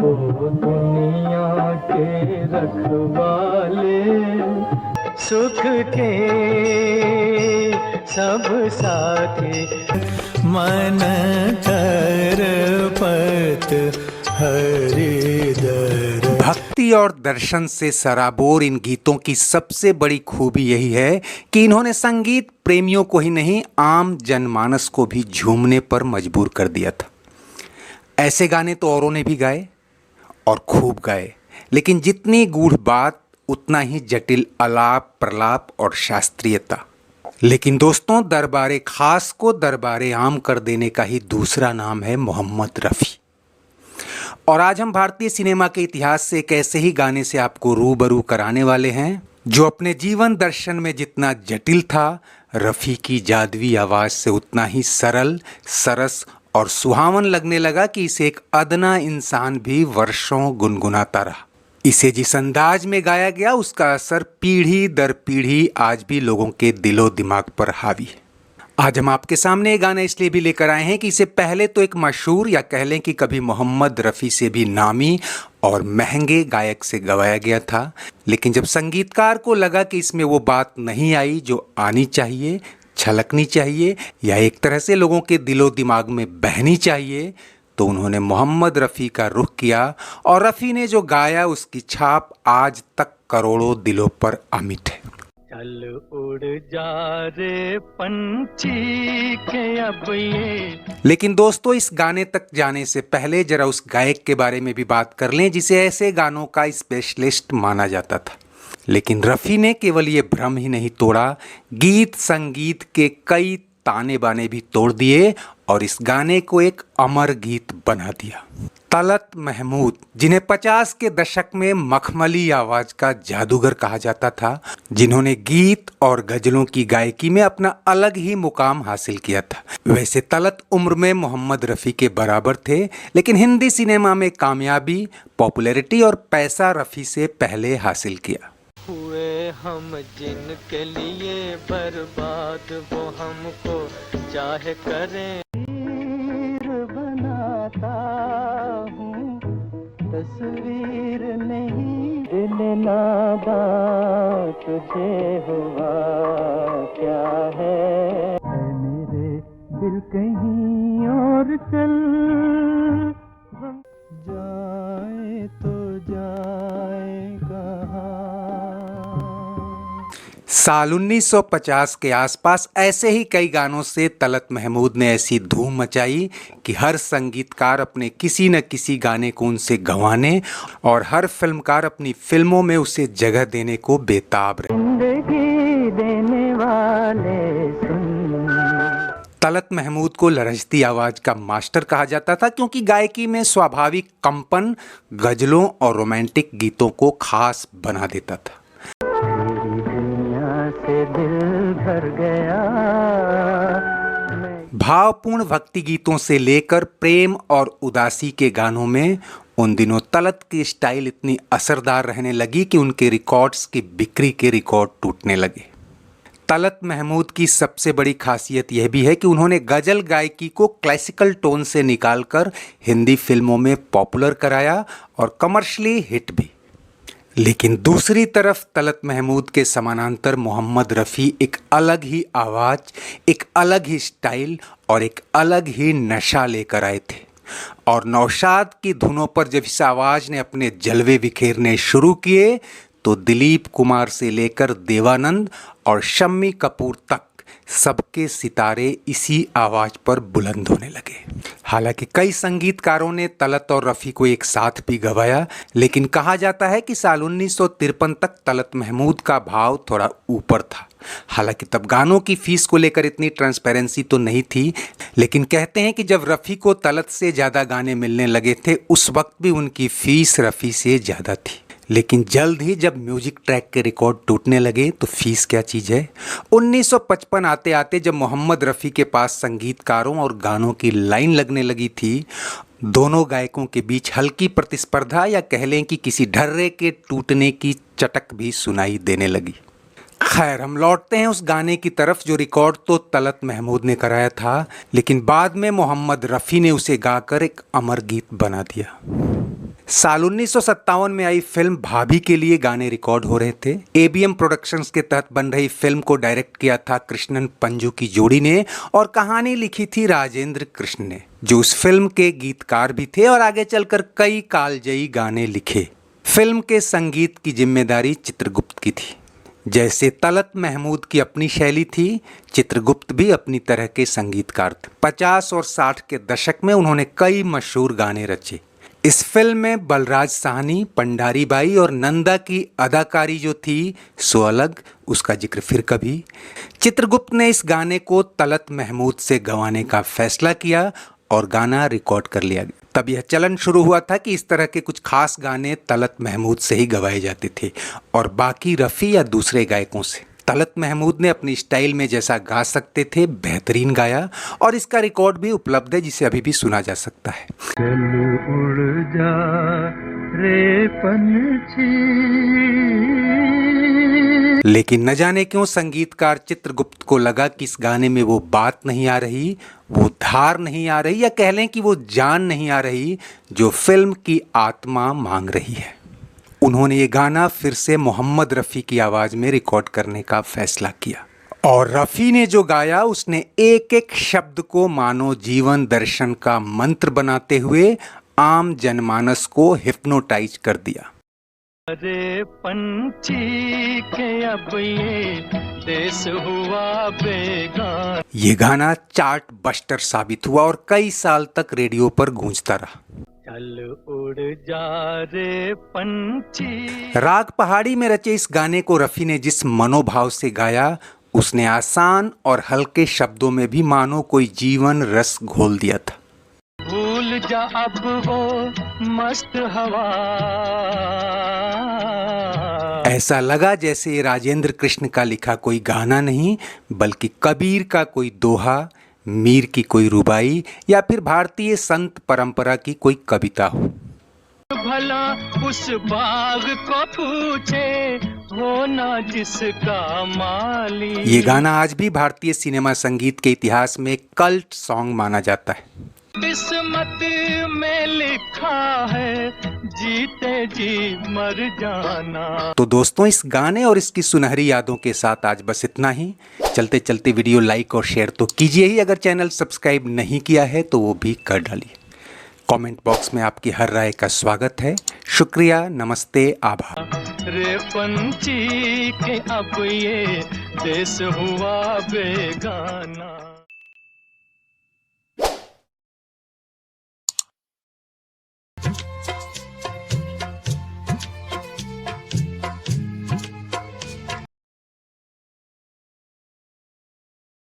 ओ दुनिया के रखवाले, सुख के सब साथी, मन कर पत हरिदर। भक्ति और दर्शन से सराबोर इन गीतों की सबसे बड़ी खूबी यही है कि इन्होंने संगीत प्रेमियों को ही नहीं, आम जनमानस को भी झूमने पर मजबूर कर दिया था। ऐसे गाने तो औरों ने भी गाए और खूब गाए, लेकिन जितनी गूढ़ बात उतना ही जटिल आलाप प्रलाप और शास्त्रीयता। लेकिन दोस्तों, दरबारे खास को दरबारे आम कर देने का ही दूसरा नाम है मोहम्मद रफ़ी। और आज हम भारतीय सिनेमा के इतिहास से एक ऐसे ही गाने से आपको रूबरू कराने वाले हैं जो अपने जीवन दर्शन में जितना जटिल था, रफ़ी की जादुई आवाज़ से उतना ही सरल, सरस और सुहावन लगने लगा कि इसे एक अदना इंसान भी वर्षों गुनगुनाता रहा। इसे जिस अंदाज में गाया गया उसका असर पीढ़ी दर पीढ़ी आज भी लोगों के दिलो दिमाग पर हावी है। आज हम आपके सामने ये गाना इसलिए भी लेकर आए हैं कि इसे पहले तो एक मशहूर या कह लें कि कभी मोहम्मद रफ़ी से भी नामी और महंगे गायक से गवाया गया था, लेकिन जब संगीतकार को लगा कि इसमें वो बात नहीं आई जो आनी चाहिए, छलकनी चाहिए या एक तरह से लोगों के दिलो दिमाग में बहनी चाहिए, तो उन्होंने मोहम्मद रफ़ी का रुख किया और रफ़ी ने जो गाया उसकी छाप आज तक करोड़ों दिलों पर अमिट है। चल उड़ जा रे पंछी के अब ये। लेकिन दोस्तों, इस गाने तक जाने से पहले जरा उस गायक के बारे में भी बात कर लें जिसे ऐसे गानों का स्पेशलिस्ट माना जाता था। लेकिन रफ़ी ने केवल ये भ्रम ही नहीं तोड़ा, गीत संगीत के कई ताने बाने भी तोड़ दिए और इस गाने को एक अमर गीत बना दिया। तलत महमूद, जिन्हें 50 के दशक में मखमली आवाज का जादूगर कहा जाता था, जिन्होंने गीत और गजलों की गायकी में अपना अलग ही मुकाम हासिल किया था। वैसे तलत उम्र में मोहम्मद रफ़ी के बराबर थे, लेकिन हिंदी सिनेमा में कामयाबी, पॉपुलैरिटी और पैसा रफ़ी से पहले हासिल किया। हुए हम जिनके लिए बर्बाद, वो हमको चाहे करें। बनाता हूँ तस्वीर नहीं, दिल नादां तुझे हुआ क्या है, मेरे दिल कहीं और चल जाए तो जाए कहाँ। साल 1950 के आसपास ऐसे ही कई गानों से तलत महमूद ने ऐसी धूम मचाई कि हर संगीतकार अपने किसी न किसी गाने को उनसे गंवाने और हर फिल्मकार अपनी फिल्मों में उसे जगह देने को बेताब रहे। जिंदगी देने वाले सुन। तलत महमूद को लरजती आवाज का मास्टर कहा जाता था क्योंकि गायकी में स्वाभाविक कंपन गजलों और रोमांटिक गीतों को खास बना देता था। से दिल भर गया। भावपूर्ण भक्ति गीतों से लेकर प्रेम और उदासी के गानों में उन दिनों तलत की स्टाइल इतनी असरदार रहने लगी कि उनके रिकॉर्ड्स की बिक्री के रिकॉर्ड टूटने लगे। तलत महमूद की सबसे बड़ी खासियत यह भी है कि उन्होंने गजल गायकी को क्लासिकल टोन से निकालकर हिंदी फिल्मों में पॉपुलर कराया और कमर्शियली हिट भी। लेकिन दूसरी तरफ तलत महमूद के समानांतर मोहम्मद रफ़ी एक अलग ही आवाज़, एक अलग ही स्टाइल और एक अलग ही नशा लेकर आए थे। और नौशाद की धुनों पर जब इस आवाज़ ने अपने जलवे बिखेरने शुरू किए तो दिलीप कुमार से लेकर देवानंद और शम्मी कपूर तक सबके सितारे इसी आवाज़ पर बुलंद होने लगे। हालांकि कई संगीतकारों ने तलत और रफ़ी को एक साथ भी गवाया, लेकिन कहा जाता है कि साल 1953 तक तलत महमूद का भाव थोड़ा ऊपर था। हालांकि तब गानों की फीस को लेकर इतनी ट्रांसपेरेंसी तो नहीं थी, लेकिन कहते हैं कि जब रफ़ी को तलत से ज़्यादा गाने मिलने लगे थे उस वक्त भी उनकी फीस रफ़ी से ज़्यादा थी। लेकिन जल्द ही जब म्यूजिक ट्रैक के रिकॉर्ड टूटने लगे तो फीस क्या चीज़ है। 1955 आते आते जब मोहम्मद रफ़ी के पास संगीतकारों और गानों की लाइन लगने लगी थी, दोनों गायकों के बीच हल्की प्रतिस्पर्धा या कह लें कि किसी ढर्रे के टूटने की चटक भी सुनाई देने लगी। खैर, हम लौटते हैं उस गाने की तरफ जो रिकॉर्ड तो तलत महमूद ने कराया था, लेकिन बाद में मोहम्मद रफ़ी ने उसे गाकर एक अमर गीत बना दिया। साल 1957 में आई फिल्म भाभी के लिए गाने रिकॉर्ड हो रहे थे। एबीएम प्रोडक्शंस के तहत बन रही फिल्म को डायरेक्ट किया था कृष्णन पंजू की जोड़ी ने और कहानी लिखी थी राजेंद्र कृष्ण ने, जो उस फिल्म के गीतकार भी थे और आगे चलकर कई कालजयी गाने लिखे। फिल्म के संगीत की जिम्मेदारी चित्रगुप्त की थी। जैसे तलत महमूद की अपनी शैली थी, चित्रगुप्त भी अपनी तरह के संगीतकार थे। 50 और 60 के दशक में उन्होंने कई मशहूर गाने रचे। इस फिल्म में बलराज साहनी, पंडारी बाई और नंदा की अदाकारी जो थी सो अलग, उसका जिक्र फिर कभी। चित्रगुप्त ने इस गाने को तलत महमूद से गवाने का फैसला किया और गाना रिकॉर्ड कर लिया गया। तब यह चलन शुरू हुआ था कि इस तरह के कुछ खास गाने तलत महमूद से ही गवाए जाते थे और बाकी रफ़ी या दूसरे गायकों से। तलत महमूद ने अपनी स्टाइल में जैसा गा सकते थे बेहतरीन गाया और इसका रिकॉर्ड भी उपलब्ध है, जिसे अभी भी सुना जा सकता है। चल उड़ जा रे पंछी। लेकिन न जाने क्यों संगीतकार चित्रगुप्त को लगा कि इस गाने में वो बात नहीं आ रही, वो धार नहीं आ रही, या कह लें कि वो जान नहीं आ रही जो फिल्म की आत्मा मांग रही है। उन्होंने ये गाना फिर से मोहम्मद रफ़ी की आवाज़ में रिकॉर्ड करने का फैसला किया और रफ़ी ने जो गाया उसने एक एक शब्द को मानो जीवन दर्शन का मंत्र बनाते हुए आम जनमानस को हिप्नोटाइज कर दिया। अरे पंछी के अब ये देश हुआ बेगान। ये गाना चार्ट बस्टर साबित हुआ और कई साल तक रेडियो पर गूंजता रहा। चल उड़ जा रे पंछी। राग पहाड़ी में रचे इस गाने को रफ़ी ने जिस मनोभाव से गाया, उसने आसान और हल्के शब्दों में भी मानो कोई जीवन रस घोल दिया था। भूल जा अब वो मस्त हवा। ऐसा लगा जैसे ये राजेंद्र कृष्ण का लिखा कोई गाना नहीं, बल्कि कबीर का कोई दोहा, मीर की कोई रुबाई या फिर भारतीय संत परंपरा की कोई कविता हो। भला उस बाग को पूछे हो ना जिसका माली। ये गाना आज भी भारतीय सिनेमा संगीत के इतिहास में कल्ट सॉन्ग माना जाता है। किस्मत में लिखा है जीते जी मर जाना। तो दोस्तों, इस गाने और इसकी सुनहरी यादों के साथ आज बस इतना ही। चलते चलते वीडियो लाइक और शेयर तो कीजिए ही, अगर चैनल सब्सक्राइब नहीं किया है तो वो भी कर डालिए। कमेंट बॉक्स में आपकी हर राय का स्वागत है। शुक्रिया, नमस्ते, आभार। रे पंछी के अब ये देश हुआ बेगाना।